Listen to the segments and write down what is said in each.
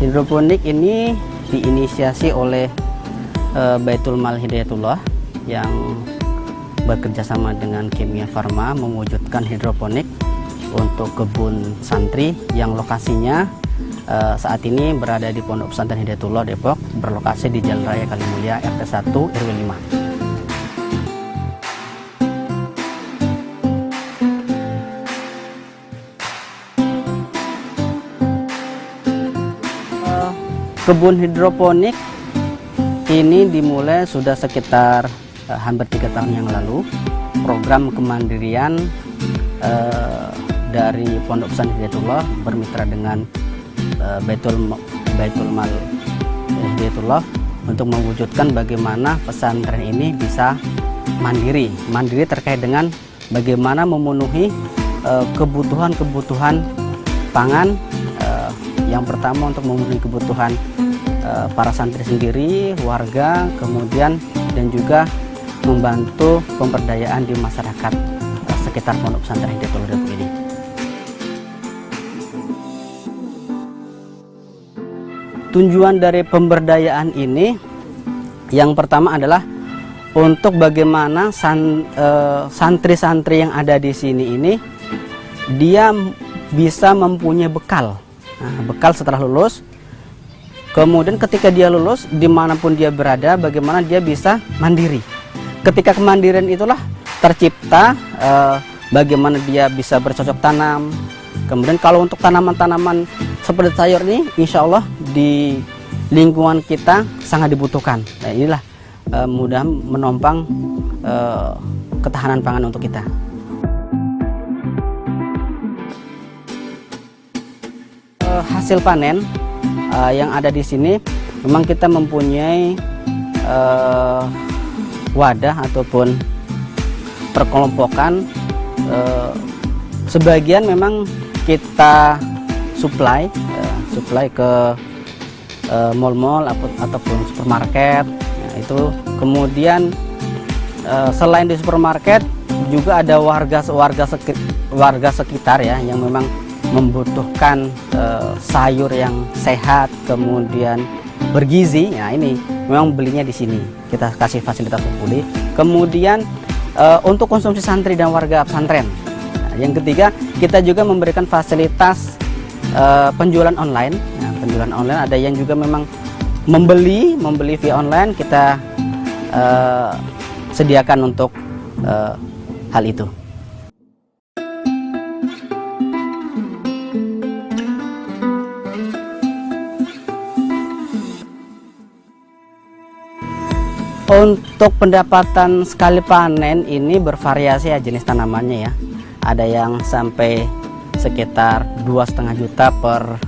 Hidroponik ini diinisiasi oleh Baitul Mal Hidayatullah yang bekerja sama dengan Kimia Farma mewujudkan hidroponik untuk kebun santri yang lokasinya saat ini berada di Pondok Pesantren Hidayatullah Depok, berlokasi di Jalan Raya Kalimulia RT 1 RW 5. Kebun hidroponik ini dimulai sudah sekitar hampir 3 tahun yang lalu. Program kemandirian dari Pondok Pesantren Hidayatullah bermitra dengan Baitul Mal Hidayatullah untuk mewujudkan bagaimana pesantren ini bisa mandiri terkait dengan bagaimana memenuhi kebutuhan pangan. Yang pertama untuk memenuhi kebutuhan para santri sendiri, warga, kemudian dan juga membantu pemberdayaan di masyarakat sekitar Pondok Pesantren Hidayatullah Depok ini. Tujuan dari pemberdayaan ini yang pertama adalah untuk bagaimana santri-santri yang ada di sini ini dia bisa mempunyai bekal. Bekal setelah lulus, kemudian ketika dia lulus dimanapun dia berada, bagaimana dia bisa mandiri. Ketika kemandirian itulah tercipta bagaimana dia bisa bercocok tanam. Kemudian kalau untuk tanaman-tanaman seperti sayur ini, insya Allah di lingkungan kita sangat dibutuhkan. Nah, inilah mudah menopang ketahanan pangan untuk kita. Hasil panen yang ada di sini memang kita mempunyai wadah ataupun perkelompokan. Sebagian memang kita supply ke mall-mall ataupun supermarket. Nah, itu kemudian selain di supermarket juga ada warga sekitar ya yang memang membutuhkan sayur yang sehat kemudian bergizi. Nah, ini memang belinya di sini, kita kasih fasilitas untuk beli. Kemudian untuk konsumsi santri dan warga pesantren. Nah, yang ketiga kita juga memberikan fasilitas penjualan online. Nah, penjualan online ada yang juga memang membeli via online, kita sediakan untuk hal itu. Untuk pendapatan sekali panen ini bervariasi ya jenis tanamannya ya. Ada yang sampai sekitar 2,5 juta per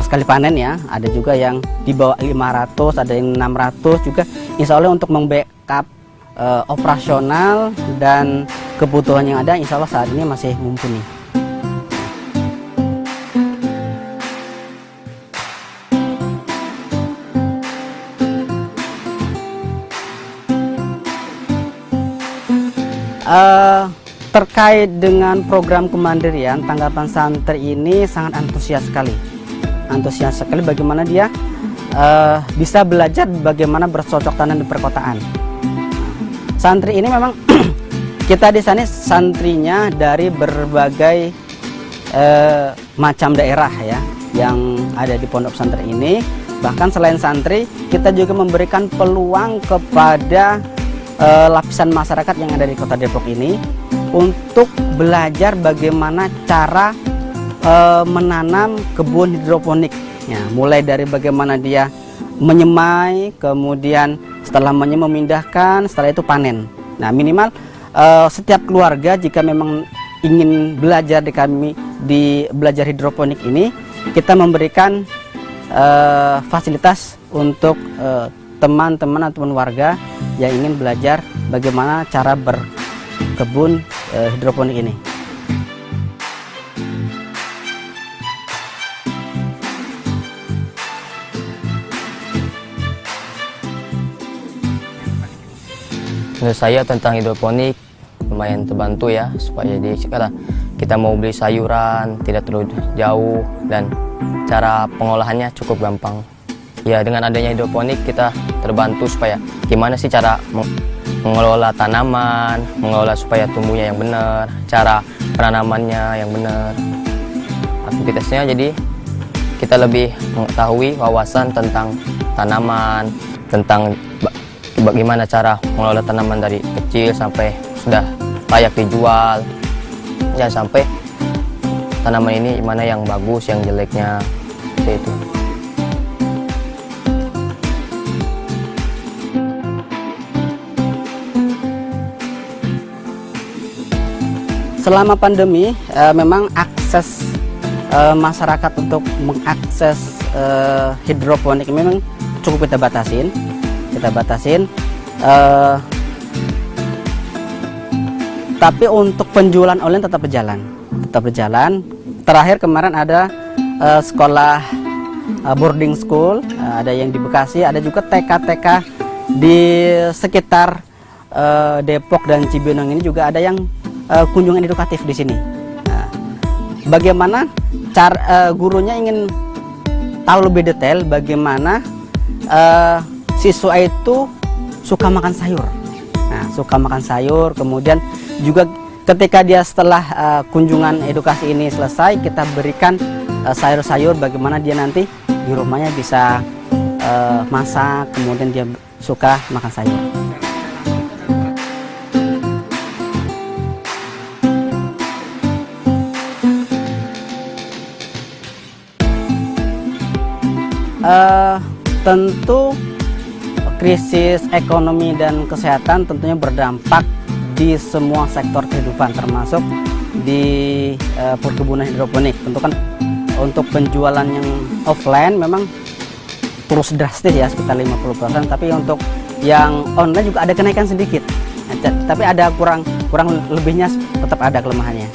sekali panen ya. Ada juga yang di bawah 500, ada yang 600 juga. Insya Allah untuk membackup operasional dan kebutuhan yang ada, insya Allah saat ini masih mumpuni. Terkait dengan program kemandirian, tanggapan santri ini sangat antusias sekali bagaimana dia bisa belajar bagaimana bercocok tanam di perkotaan. Santri ini memang kita di sana santrinya dari berbagai macam daerah ya yang ada di pondok pesantren ini. Bahkan selain santri, kita juga memberikan peluang kepada lapisan masyarakat yang ada di Kota Depok ini untuk belajar bagaimana cara menanam kebun hidroponik ya, mulai dari bagaimana dia menyemai, kemudian setelah menyemai memindahkan, setelah itu panen. Nah, minimal setiap keluarga jika memang ingin belajar di belajar hidroponik ini, kita memberikan fasilitas untuk teman-teman ataupun warga yang ingin belajar bagaimana cara berkebun hidroponik ini. Menurut saya tentang hidroponik lumayan terbantu ya, supaya jadi sekarang kita mau beli sayuran tidak terlalu jauh, dan cara pengolahannya cukup gampang. Ya, dengan adanya hidroponik kita terbantu supaya gimana sih cara mengelola tanaman, mengelola supaya tumbuhnya yang benar, cara penanamannya yang benar, aktivitasnya. Jadi kita lebih mengetahui wawasan tentang tanaman, tentang bagaimana cara mengelola tanaman dari kecil sampai sudah layak dijual, ya sampai tanaman ini mana yang bagus, yang jeleknya, seperti itu. Selama pandemi, memang akses masyarakat untuk mengakses hidroponik memang cukup kita batasin. Tapi untuk penjualan online tetap berjalan. Terakhir kemarin ada sekolah boarding school, ada yang di Bekasi, ada juga TK-TK di sekitar Depok dan Cibinong ini juga ada yang kunjungan edukatif di sini. Nah, bagaimana cara gurunya ingin tahu lebih detail bagaimana siswa itu suka makan sayur. Nah, suka makan sayur, kemudian juga ketika dia setelah kunjungan edukasi ini selesai, kita berikan sayur-sayur bagaimana dia nanti di rumahnya bisa masak, kemudian dia suka makan sayur. Tentu krisis ekonomi dan kesehatan tentunya berdampak di semua sektor kehidupan, termasuk di perkebunan hidroponik. Tentu kan untuk penjualan yang offline memang terus drastis ya, sekitar 50%, tapi untuk yang online juga ada kenaikan sedikit. Tapi ada kurang lebihnya, tetap ada kelemahannya.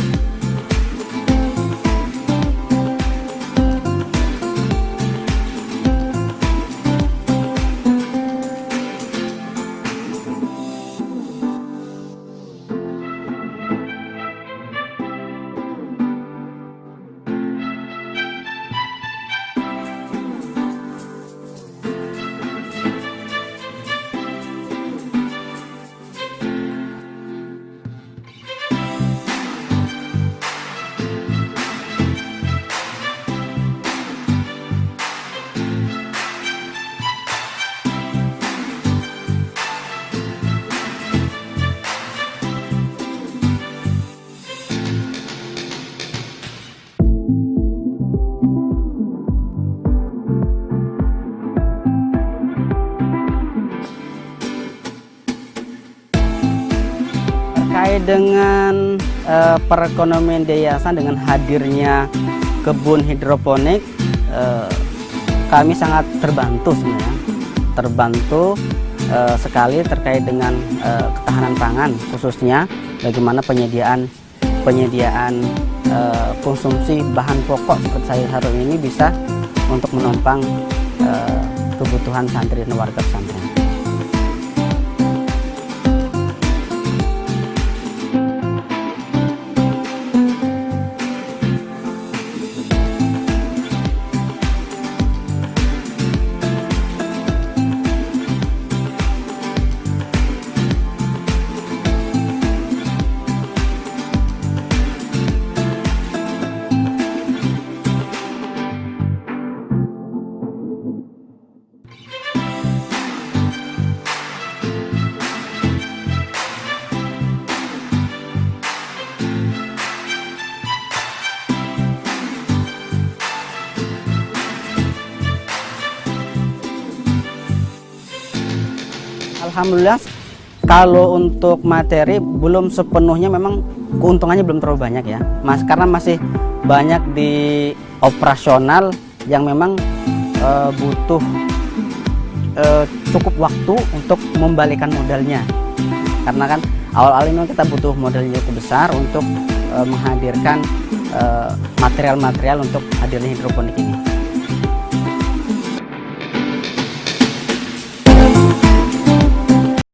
Terkait dengan perekonomian yayasan dengan hadirnya kebun hidroponik, kami sangat terbantu sebenarnya. Sekali terkait dengan ketahanan pangan, khususnya bagaimana penyediaan konsumsi bahan pokok seperti sayur harum ini bisa untuk menopang kebutuhan santri dan warga pesantren. Alhamdulillah, kalau untuk materi belum sepenuhnya, memang keuntungannya belum terlalu banyak ya, Mas, karena masih banyak di operasional yang memang butuh cukup waktu untuk membalikan modalnya, karena kan awal-awal ini kita butuh modalnya itu besar untuk menghadirkan material-material untuk hadirnya hidroponik ini.